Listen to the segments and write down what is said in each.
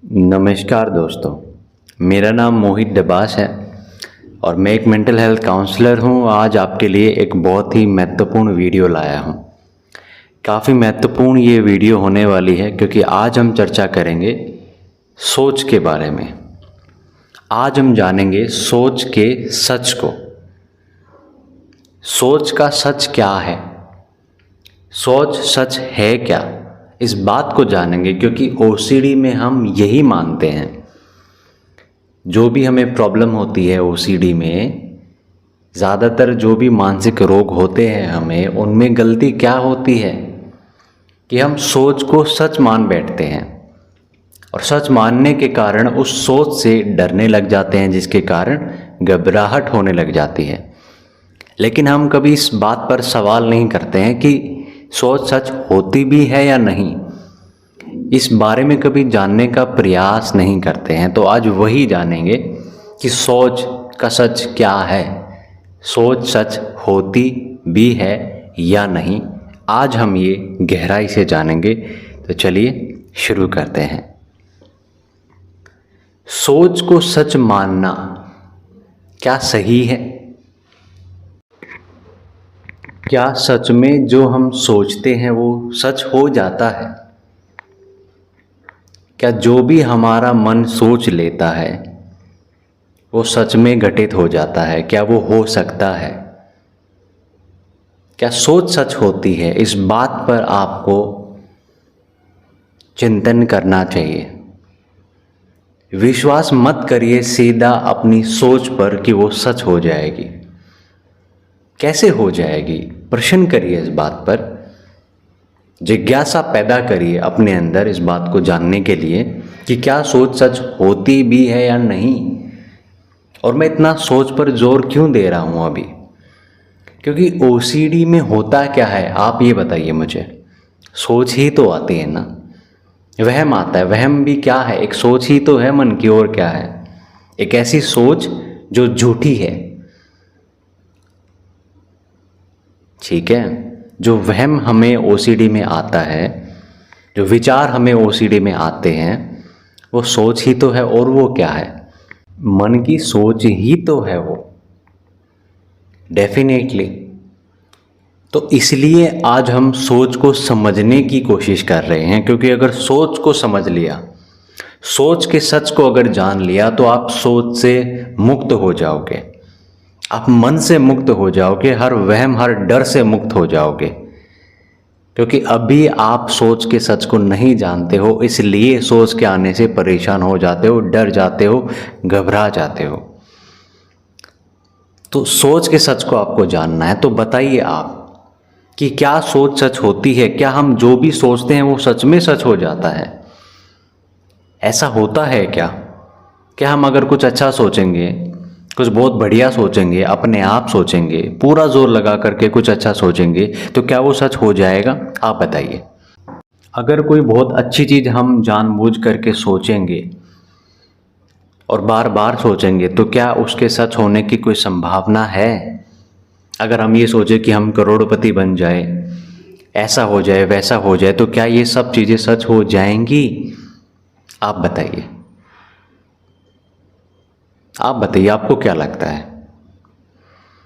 नमस्कार दोस्तों, मेरा नाम मोहित डबास है और मैं एक मेंटल हेल्थ काउंसलर हूँ। आज आपके लिए एक बहुत ही महत्वपूर्ण वीडियो लाया हूँ। काफ़ी महत्वपूर्ण ये वीडियो होने वाली है क्योंकि आज हम चर्चा करेंगे सोच के बारे में। आज हम जानेंगे सोच के सच को। सोच का सच क्या है, सोच सच है क्या, इस बात को जानेंगे क्योंकि ओसीडी में हम यही मानते हैं। जो भी हमें प्रॉब्लम होती है ओसीडी में, ज़्यादातर जो भी मानसिक रोग होते हैं हमें, उनमें गलती क्या होती है कि हम सोच को सच मान बैठते हैं और सच मानने के कारण उस सोच से डरने लग जाते हैं, जिसके कारण घबराहट होने लग जाती है। लेकिन हम कभी इस बात पर सवाल नहीं करते हैं कि सोच सच होती भी है या नहीं। इस बारे में कभी जानने का प्रयास नहीं करते हैं। तो आज वही जानेंगे कि सोच का सच क्या है, सोच सच होती भी है या नहीं। आज हम ये गहराई से जानेंगे। तो चलिए शुरू करते हैं। सोच को सच मानना क्या सही है? क्या सच में जो हम सोचते हैं वो सच हो जाता है? क्या जो भी हमारा मन सोच लेता है वो सच में घटित हो जाता है? क्या वो हो सकता है? क्या सोच सच होती है? इस बात पर आपको चिंतन करना चाहिए। विश्वास मत करिए सीधा अपनी सोच पर कि वो सच हो जाएगी। कैसे हो जाएगी? प्रश्न करिए इस बात पर, जिज्ञासा पैदा करिए अपने अंदर इस बात को जानने के लिए कि क्या सोच सच होती भी है या नहीं। और मैं इतना सोच पर जोर क्यों दे रहा हूँ अभी? क्योंकि ओसीडी में होता क्या है आप ये बताइए मुझे। सोच ही तो आती है ना, वहम आता है। वहम भी क्या है? एक सोच ही तो है मन की, और क्या है? एक ऐसी सोच जो झूठी है, ठीक है। जो वहम हमें ओसीडी में आता है, जो विचार हमें ओसीडी में आते हैं, वो सोच ही तो है। और वो क्या है? मन की सोच ही तो है वो, डेफिनेटली। तो इसलिए आज हम सोच को समझने की कोशिश कर रहे हैं, क्योंकि अगर सोच को समझ लिया, सोच के सच को अगर जान लिया, तो आप सोच से मुक्त हो जाओगे, आप मन से मुक्त हो जाओगे, हर वहम हर डर से मुक्त हो जाओगे। क्योंकि अभी आप सोच के सच को नहीं जानते हो, इसलिए सोच के आने से परेशान हो जाते हो, डर जाते हो, घबरा जाते हो। तो सोच के सच को आपको जानना है। तो बताइए आप कि क्या सोच सच होती है? क्या हम जो भी सोचते हैं वो सच में सच हो जाता है? ऐसा होता है क्या? क्या हम अगर कुछ अच्छा सोचेंगे, कुछ बहुत बढ़िया सोचेंगे, अपने आप सोचेंगे, पूरा जोर लगा करके कुछ अच्छा सोचेंगे, तो क्या वो सच हो जाएगा? आप बताइए। अगर कोई बहुत अच्छी चीज़ हम जानबूझ करके सोचेंगे और बार बार सोचेंगे, तो क्या उसके सच होने की कोई संभावना है? अगर हम ये सोचें कि हम करोड़पति बन जाए, ऐसा हो जाए, वैसा हो जाए, तो क्या ये सब चीज़ें सच हो जाएंगी? आप बताइए। आप बताइए, आपको क्या लगता है?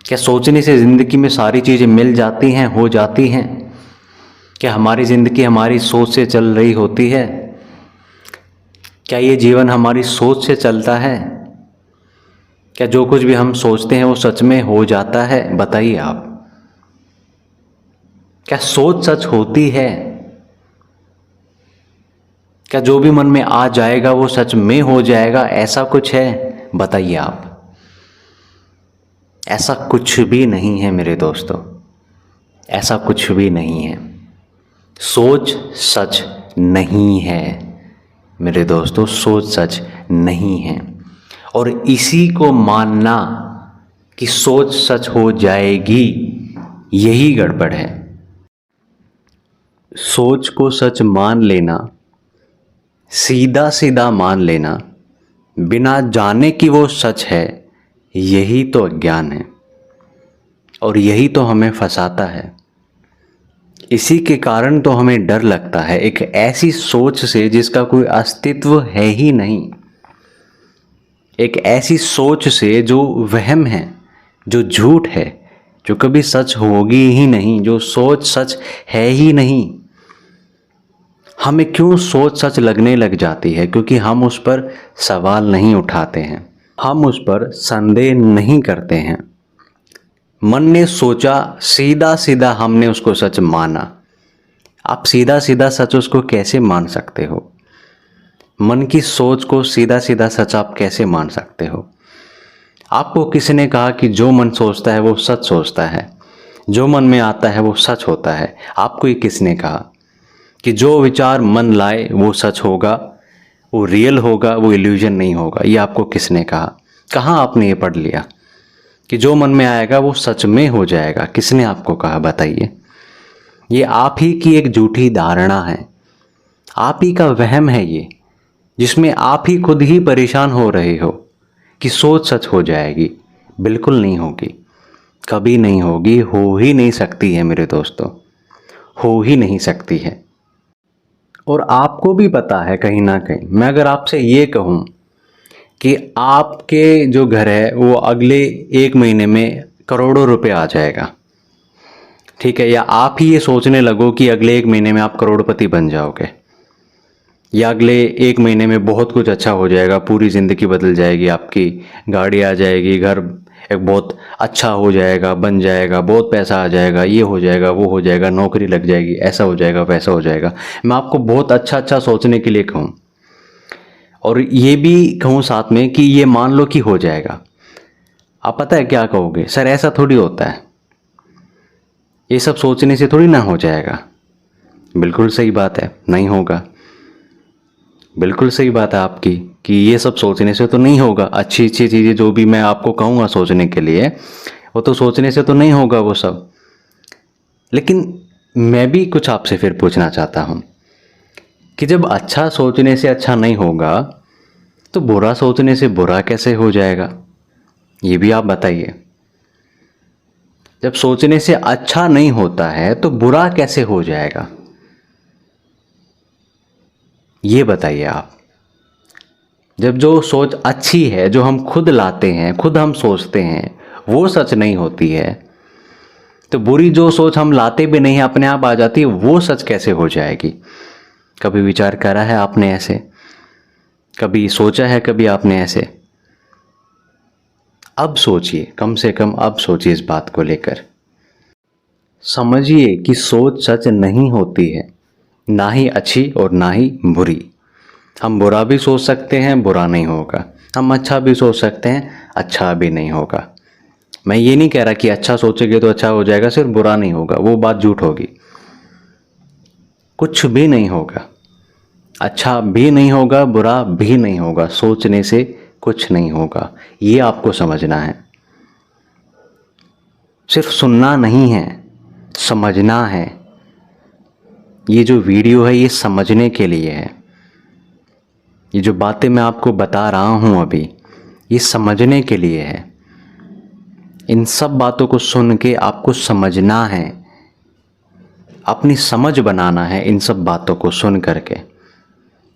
क्या सोचने से ज़िंदगी में सारी चीज़ें मिल जाती हैं, हो जाती हैं? क्या हमारी ज़िंदगी हमारी सोच से चल रही होती है? क्या ये जीवन हमारी सोच से चलता है? क्या जो कुछ भी हम सोचते हैं वो सच में हो जाता है? बताइए आप। क्या सोच सच होती है? क्या जो भी मन में आ जाएगा वो सच में हो जाएगा? ऐसा कुछ है? बताइए आप। ऐसा कुछ भी नहीं है मेरे दोस्तों, ऐसा कुछ भी नहीं है। सोच सच नहीं है मेरे दोस्तों, सोच सच नहीं है। और इसी को मानना कि सोच सच हो जाएगी, यही गड़बड़ है। सोच को सच मान लेना, सीधा सीधा मान लेना, बिना जाने कि वो सच है, यही तो अज्ञान है और यही तो हमें फंसाता है। इसी के कारण तो हमें डर लगता है, एक ऐसी सोच से जिसका कोई अस्तित्व है ही नहीं, एक ऐसी सोच से जो वहम है, जो झूठ है, जो कभी सच होगी ही नहीं, जो सोच सच है ही नहीं। हमें क्यों सोच सच लगने लग जाती है? क्योंकि हम उस पर सवाल नहीं उठाते हैं, हम उस पर संदेह नहीं करते हैं। मन ने सोचा, सीधा सीधा हमने उसको सच माना। आप सीधा सीधा सच उसको कैसे मान सकते हो? मन की सोच को सीधा सीधा सच आप कैसे मान सकते हो? आपको किसने कहा कि जो मन सोचता है वो सच सोचता है, जो मन में आता है वो सच होता है? आपको ये किसने कहा कि जो विचार मन लाए वो सच होगा, वो रियल होगा, वो इल्यूजन नहीं होगा? ये आपको किसने कहा? कहाँ आपने ये पढ़ लिया कि जो मन में आएगा वो सच में हो जाएगा? किसने आपको कहा, बताइए? ये आप ही की एक झूठी धारणा है, आप ही का वहम है ये, जिसमें आप ही खुद ही परेशान हो रहे हो कि सोच सच हो जाएगी। बिल्कुल नहीं होगी, कभी नहीं होगी, हो ही नहीं सकती है मेरे दोस्तों, हो ही नहीं सकती है। और आपको भी पता है कहीं ना कहीं। मैं अगर आपसे ये कहूँ कि आपके जो घर है वो अगले 1 महीने में करोड़ों रुपए आ जाएगा, ठीक है, या आप ही ये सोचने लगो कि अगले 1 महीने में आप करोड़पति बन जाओगे, या अगले 1 महीने में बहुत कुछ अच्छा हो जाएगा, पूरी ज़िंदगी बदल जाएगी आपकी, गाड़ी आ जाएगी, घर एक बहुत अच्छा हो जाएगा, बन जाएगा, बहुत पैसा आ जाएगा, ये हो जाएगा, वो हो जाएगा, नौकरी लग जाएगी, ऐसा हो जाएगा, वैसा हो जाएगा। मैं आपको बहुत अच्छा अच्छा सोचने के लिए कहूँ, और ये भी कहूँ साथ में कि ये मान लो कि हो जाएगा। आप पता है क्या कहोगे? सर ऐसा थोड़ी होता है, ये सब सोचने से थोड़ी ना हो जाएगा। बिल्कुल सही बात है, नहीं होगा। बिल्कुल सही बात है आपकी कि ये सब सोचने से तो नहीं होगा। अच्छी अच्छी चीज़ें जो भी मैं आपको कहूँगा सोचने के लिए, वो तो सोचने से तो नहीं होगा वो सब। लेकिन मैं भी कुछ आपसे फिर पूछना चाहता हूँ कि जब अच्छा सोचने से अच्छा नहीं होगा तो बुरा सोचने से बुरा कैसे हो जाएगा? ये भी आप बताइए। जब सोचने से अच्छा नहीं होता है तो बुरा कैसे हो जाएगा? ये बताइए आप। जब जो सोच अच्छी है, जो हम खुद लाते हैं, खुद हम सोचते हैं, वो सच नहीं होती है, तो बुरी जो सोच हम लाते भी नहीं अपने आप आ जाती है, वो सच कैसे हो जाएगी? कभी विचार करा है आपने ऐसे? कभी सोचा है कभी आपने ऐसे? अब सोचिए, कम से कम अब सोचिए इस बात को लेकर। समझिए कि सोच सच नहीं होती है, ना ही अच्छी और ना ही बुरी। हम बुरा भी सोच सकते हैं, बुरा नहीं होगा। हम अच्छा भी सोच सकते हैं, अच्छा भी नहीं होगा। मैं ये नहीं कह रहा कि अच्छा सोचेंगे तो अच्छा हो जाएगा, सिर्फ बुरा नहीं होगा, वो बात झूठ होगी। कुछ भी नहीं होगा, अच्छा भी नहीं होगा, बुरा भी नहीं होगा। सोचने से कुछ नहीं होगा, ये आपको समझना है। सिर्फ सुनना नहीं है, समझना है। ये जो वीडियो है ये समझने के लिए है। ये जो बातें मैं आपको बता रहा हूँ अभी, ये समझने के लिए है। इन सब बातों को सुन के आपको समझना है, अपनी समझ बनाना है। इन सब बातों को सुन करके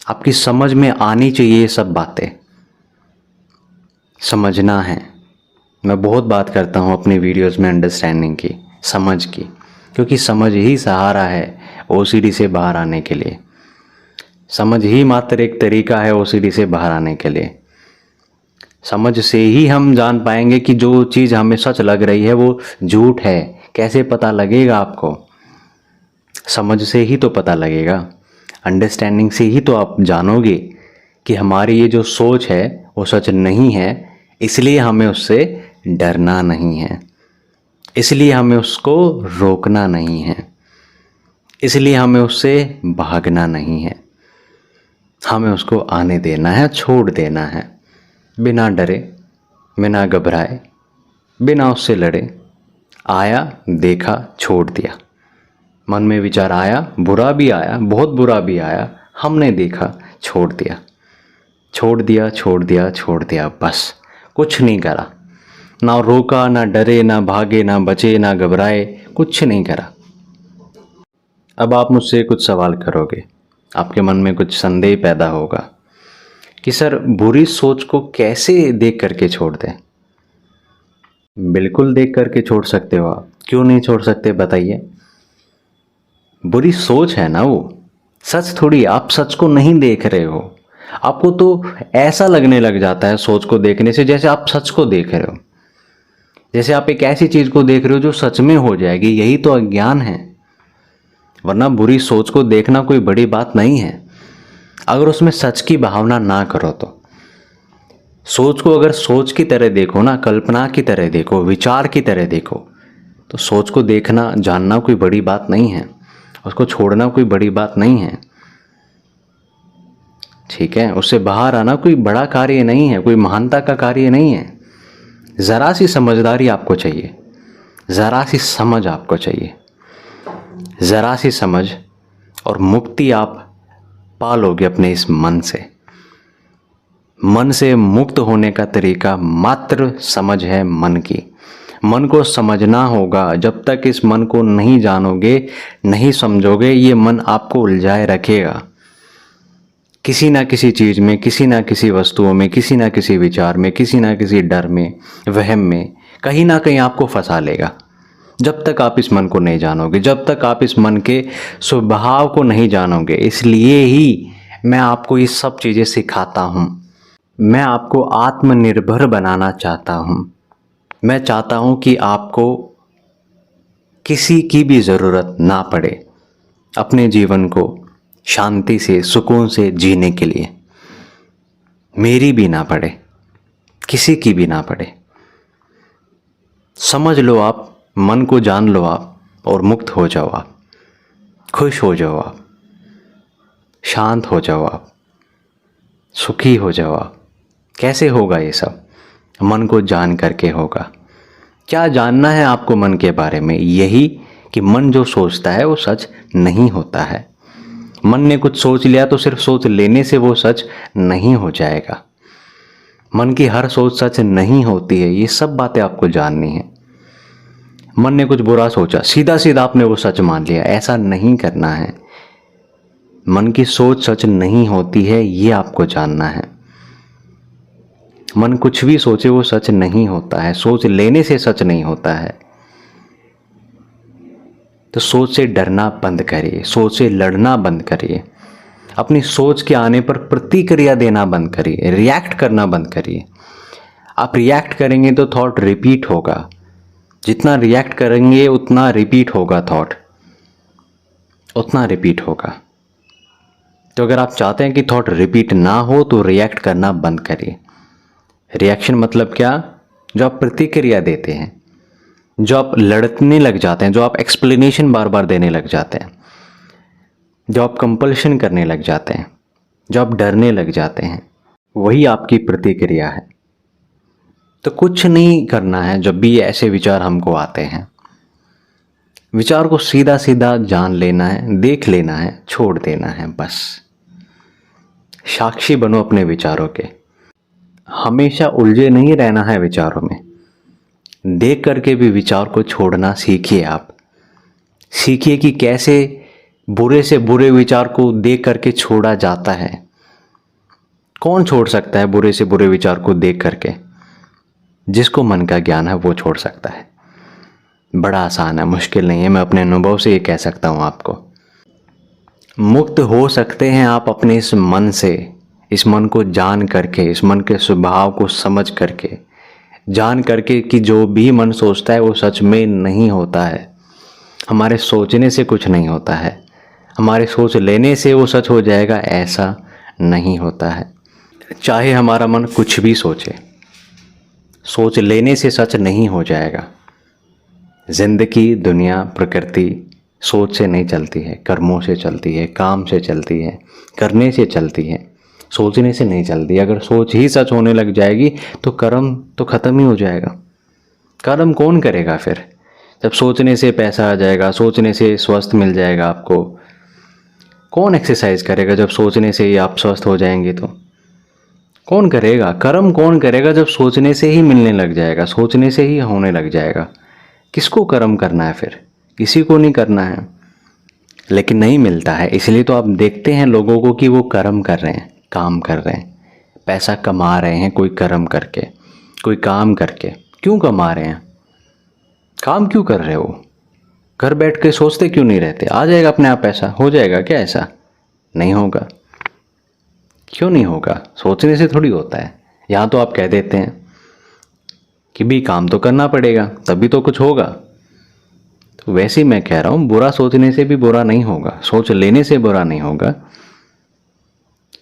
आपकी समझ में आनी चाहिए ये सब बातें, समझना है। मैं बहुत बात करता हूँ अपनी वीडियोस में अंडरस्टैंडिंग की, समझ की, क्योंकि समझ ही सहारा है ओसीडी से बाहर आने के लिए। समझ ही मात्र एक तरीका है ओसीडी से बाहर आने के लिए। समझ से ही हम जान पाएंगे कि जो चीज़ हमें सच लग रही है वो झूठ है। कैसे पता लगेगा आपको? समझ से ही तो पता लगेगा, अंडरस्टैंडिंग से ही तो आप जानोगे कि हमारी ये जो सोच है वो सच नहीं है। इसलिए हमें उससे डरना नहीं है, इसलिए हमें उसको रोकना नहीं है, इसलिए हमें उससे भागना नहीं है। हमें उसको आने देना है, छोड़ देना है, बिना डरे, बिना घबराए, बिना उससे लड़े। आया, देखा, छोड़ दिया। मन में विचार आया, बुरा भी आया, बहुत बुरा भी आया, हमने देखा, छोड़ दिया, छोड़ दिया, छोड़ दिया, छोड़ दिया, बस। कुछ नहीं करा, ना रोका, ना डरे, ना भागे, ना बचे, ना घबराए, कुछ नहीं करा। अब आप मुझसे कुछ सवाल करोगे, आपके मन में कुछ संदेह पैदा होगा कि सर बुरी सोच को कैसे देख करके छोड़ दें। बिल्कुल देख करके छोड़ सकते हो आप, क्यों नहीं छोड़ सकते बताइए। बुरी सोच है ना वो, सच थोड़ी। आप सच को नहीं देख रहे हो, आपको तो ऐसा लगने लग जाता है सोच को देखने से जैसे आप सच को देख रहे हो, जैसे आप एक ऐसी चीज को देख रहे हो जो सच में हो जाएगी। यही तो अज्ञान है। वरना बुरी सोच को देखना कोई बड़ी बात नहीं है, अगर उसमें सच की भावना ना करो तो। सोच को अगर सोच की तरह देखो ना, कल्पना की तरह देखो, विचार की तरह देखो, तो सोच को देखना जानना कोई बड़ी बात नहीं है, उसको छोड़ना कोई बड़ी बात नहीं है। ठीक है, उससे बाहर आना कोई बड़ा कार्य नहीं है, कोई महानता का कार्य नहीं है। जरा सी समझदारी आपको चाहिए, जरा सी समझ आपको चाहिए, जरा सी समझ, और मुक्ति आप पालोगे अपने इस मन से। मन से मुक्त होने का तरीका मात्र समझ है मन की। मन को समझना होगा। जब तक इस मन को नहीं जानोगे, नहीं समझोगे, ये मन आपको उलझाए रखेगा किसी ना किसी चीज में, किसी ना किसी वस्तुओं में, किसी ना किसी विचार में, किसी ना किसी डर में, वहम में, कहीं ना कहीं आपको फंसा लेगा। जब तक आप इस मन को नहीं जानोगे, जब तक आप इस मन के स्वभाव को नहीं जानोगे। इसलिए ही मैं आपको ये सब चीजें सिखाता हूं। मैं आपको आत्मनिर्भर बनाना चाहता हूं। मैं चाहता हूं कि आपको किसी की भी ज़रूरत ना पड़े अपने जीवन को शांति से, सुकून से जीने के लिए। मेरी भी ना पड़े, किसी की भी ना पड़े। समझ लो आप, मन को जान लो आप, और मुक्त हो जाओ आप, खुश हो जाओ आप, शांत हो जाओ आप, सुखी हो जाओ आप। कैसे होगा ये सब? मन को जान करके होगा। क्या जानना है आपको मन के बारे में? यही कि मन जो सोचता है वो सच नहीं होता है। मन ने कुछ सोच लिया तो सिर्फ सोच लेने से वो सच नहीं हो जाएगा। मन की हर सोच सच नहीं होती है, ये सब बातें आपको जाननी है। मन ने कुछ बुरा सोचा, सीधा सीधा आपने वो सच मान लिया, ऐसा नहीं करना है। मन की सोच सच नहीं होती है, ये आपको जानना है। मन कुछ भी सोचे वो सच नहीं होता है, सोच लेने से सच नहीं होता है। तो सोच से डरना बंद करिए, सोच से लड़ना बंद करिए, अपनी सोच के आने पर प्रतिक्रिया देना बंद करिए, रिएक्ट करना बंद करिए। आप रिएक्ट करेंगे तो थॉट रिपीट होगा, जितना रिएक्ट करेंगे उतना रिपीट होगा, थॉट उतना रिपीट होगा। तो अगर आप चाहते हैं कि थॉट रिपीट ना हो तो रिएक्ट करना बंद करिए। रिएक्शन मतलब क्या? जो आप प्रतिक्रिया देते हैं, जो आप लड़ने लग जाते हैं, जो आप एक्सप्लेनेशन बार बार देने लग जाते हैं, जो आप कंपल्शन करने लग जाते हैं, जो आप डरने लग जाते हैं, वही आपकी प्रतिक्रिया है। तो कुछ नहीं करना है जब भी ऐसे विचार हमको आते हैं। विचार को सीधा सीधा जान लेना है, देख लेना है, छोड़ देना है बस। साक्षी बनो अपने विचारों के। हमेशा उलझे नहीं रहना है विचारों में। देख करके भी विचार को छोड़ना सीखिए आप। सीखिए कि कैसे बुरे से बुरे विचार को देख करके छोड़ा जाता है। कौन छोड़ सकता है बुरे से बुरे विचार को देख करके? जिसको मन का ज्ञान है वो छोड़ सकता है। बड़ा आसान है, मुश्किल नहीं है। मैं अपने अनुभव से ये कह सकता हूँ आपको। मुक्त हो सकते हैं आप अपने इस मन से, इस मन को जान करके, इस मन के स्वभाव को समझ करके, जान करके कि जो भी मन सोचता है वो सच में नहीं होता है। हमारे सोचने से कुछ नहीं होता है, हमारे सोच लेने से वो सच हो जाएगा, ऐसा नहीं होता है। चाहे हमारा मन कुछ भी सोचे, सोच लेने से सच नहीं हो जाएगा। जिंदगी, दुनिया, प्रकृति सोच से नहीं चलती है, कर्मों से चलती है, काम से चलती है, करने से चलती है, सोचने से नहीं चलती। अगर सोच ही सच होने लग जाएगी तो कर्म तो खत्म ही हो जाएगा। कर्म कौन करेगा फिर? जब सोचने से पैसा आ जाएगा, सोचने से स्वस्थ मिल जाएगा आपको, कौन एक्सरसाइज करेगा? जब सोचने से ही आप स्वस्थ हो जाएंगे तो कौन करेगा? कर्म कौन करेगा जब सोचने से ही मिलने लग जाएगा, सोचने से ही होने लग जाएगा? किसको कर्म करना है फिर? किसी को नहीं करना है। लेकिन नहीं मिलता है। इसलिए तो आप देखते हैं लोगों को कि वो कर्म कर रहे हैं, काम कर रहे हैं, पैसा कमा रहे हैं, कोई कर्म करके, कोई काम करके। क्यों कमा रहे हैं? काम क्यों कर रहे हो? घर बैठ के सोचते क्यों नहीं रहते? आ जाएगा अपने आप, पैसा हो जाएगा क्या? ऐसा नहीं होगा। क्यों नहीं होगा? सोचने से थोड़ी होता है। यहाँ तो आप कह देते हैं कि भी काम तो करना पड़ेगा तभी तो कुछ होगा। तो वैसे ही मैं कह रहा हूँ, बुरा सोचने से भी बुरा नहीं होगा, सोच लेने से बुरा नहीं होगा।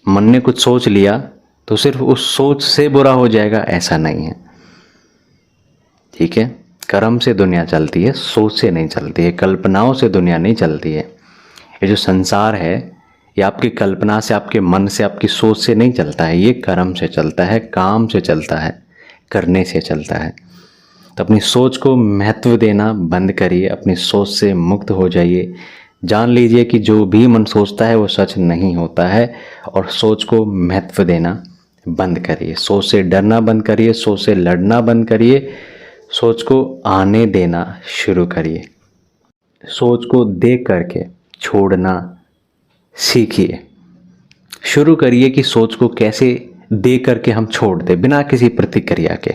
मन ने कुछ सोच लिया तो सिर्फ उस सोच से बुरा हो जाएगा, ऐसा नहीं है। ठीक है, कर्म से दुनिया चलती है, सोच से नहीं चलती है, कल्पनाओं से दुनिया नहीं चलती है। ये जो संसार है ये आपकी कल्पना से, आपके मन से, आपकी सोच से नहीं चलता है, ये कर्म से चलता है, काम से चलता है, करने से चलता है। तो अपनी सोच को महत्व देना बंद करिए, अपनी सोच से मुक्त हो जाइए। जान लीजिए कि जो भी मन सोचता है वो सच नहीं होता है, और सोच को महत्व देना बंद करिए। सोच से डरना बंद करिए, सोच से लड़ना बंद करिए, सोच को आने देना शुरू करिए। सोच को देख करके छोड़ना सीखिए। शुरू करिए कि सोच को कैसे देख करके हम छोड़ दें बिना किसी प्रतिक्रिया के,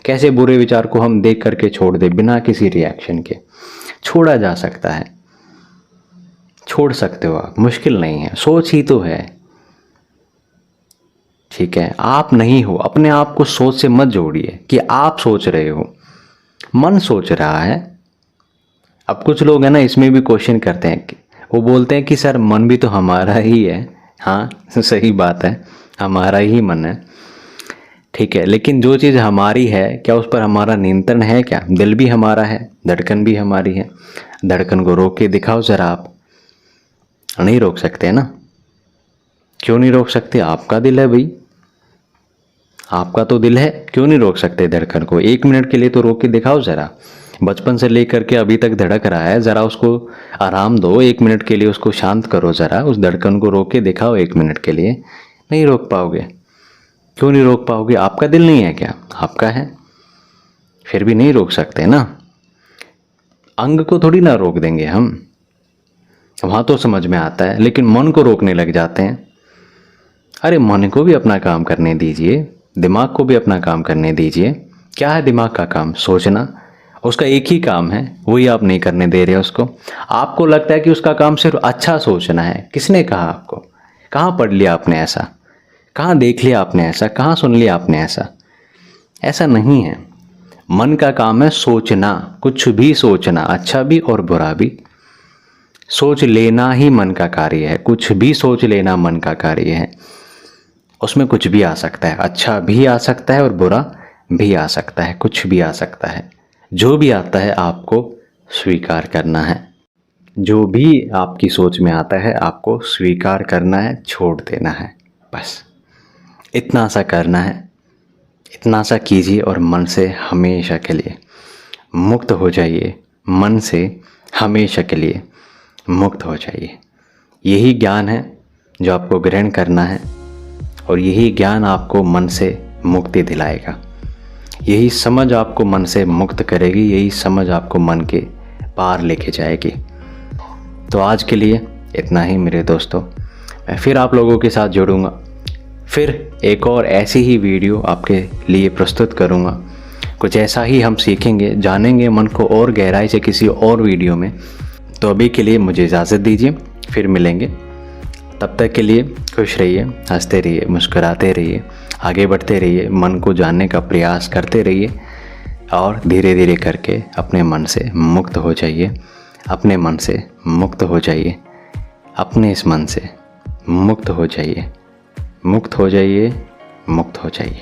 कैसे बुरे विचार को हम देख करके छोड़ दें बिना किसी रिएक्शन के। छोड़ा जा सकता है, छोड़ सकते हो आप, मुश्किल नहीं है, सोच ही तो है। ठीक है, आप नहीं हो। अपने आप को सोच से मत जोड़िए कि आप सोच रहे हो, मन सोच रहा है। अब कुछ लोग हैं ना, इसमें भी क्वेश्चन करते हैं कि वो बोलते हैं कि सर मन भी तो हमारा ही है। हाँ सही बात है, हमारा ही मन है। ठीक है, लेकिन जो चीज़ हमारी है क्या उस पर हमारा नियंत्रण है क्या? दिल भी हमारा है, धड़कन भी हमारी है। धड़कन को रोक के दिखाओ ज़रा आप। नहीं रोक सकते ना? क्यों नहीं रोक सकते? आपका दिल है भाई, आपका तो दिल है, क्यों नहीं रोक सकते धड़कन को? 1 मिनट के लिए तो रोक के दिखाओ ज़रा। बचपन से लेकर के अभी तक धड़क रहा है, ज़रा उसको आराम दो, 1 मिनट के लिए उसको शांत करो, ज़रा उस धड़कन को रोक के दिखाओ 1 मिनट के लिए। नहीं रोक पाओगे। क्यों नहीं रोक पाओगे? आपका दिल नहीं है क्या? आपका है, फिर भी नहीं रोक सकते ना। अंग को थोड़ी ना रोक देंगे हम, वहाँ तो समझ में आता है, लेकिन मन को रोकने लग जाते हैं। अरे मन को भी अपना काम करने दीजिए, दिमाग को भी अपना काम करने दीजिए। क्या है दिमाग का काम? सोचना। उसका एक ही काम है, वही आप नहीं करने दे रहे उसको। आपको लगता है कि उसका काम सिर्फ अच्छा सोचना है। किसने कहा आपको? कहाँ पढ़ लिया आपने ऐसा? कहाँ देख लिया आपने ऐसा? कहाँ सुन लिया आपने ऐसा? ऐसा नहीं है। मन का काम है सोचना, कुछ भी सोचना, अच्छा भी और बुरा भी। सोच लेना ही मन का कार्य है, कुछ भी सोच लेना मन का कार्य है। उसमें कुछ भी आ सकता है, अच्छा भी आ सकता है और बुरा भी आ सकता है, कुछ भी आ सकता है। जो भी आता है आपको स्वीकार करना है। जो भी आपकी सोच में आता है आपको स्वीकार करना है, छोड़ देना है, बस इतना सा करना है। इतना सा कीजिए और मन से हमेशा के लिए मुक्त हो जाइए। मन से हमेशा के लिए मुक्त हो जाइए। यही ज्ञान है जो आपको ग्रहण करना है, और यही ज्ञान आपको मन से मुक्ति दिलाएगा। यही समझ आपको मन से मुक्त करेगी, यही समझ आपको मन के पार लेके जाएगी। तो आज के लिए इतना ही मेरे दोस्तों। मैं फिर आप लोगों के साथ जुड़ूंगा, फिर एक और ऐसी ही वीडियो आपके लिए प्रस्तुत करूंगा। कुछ ऐसा ही हम सीखेंगे, जानेंगे मन को और गहराई से किसी और वीडियो में। तो अभी के लिए मुझे इजाज़त दीजिए, फिर मिलेंगे। तब तक के लिए खुश रहिए, हंसते रहिए, मुस्कुराते रहिए, आगे बढ़ते रहिए, मन को जानने का प्रयास करते रहिए, और धीरे धीरे करके अपने मन से मुक्त हो जाइए। अपने मन से मुक्त हो जाइए, अपने इस मन से मुक्त हो जाइए, मुक्त हो जाइए, मुक्त हो जाइए।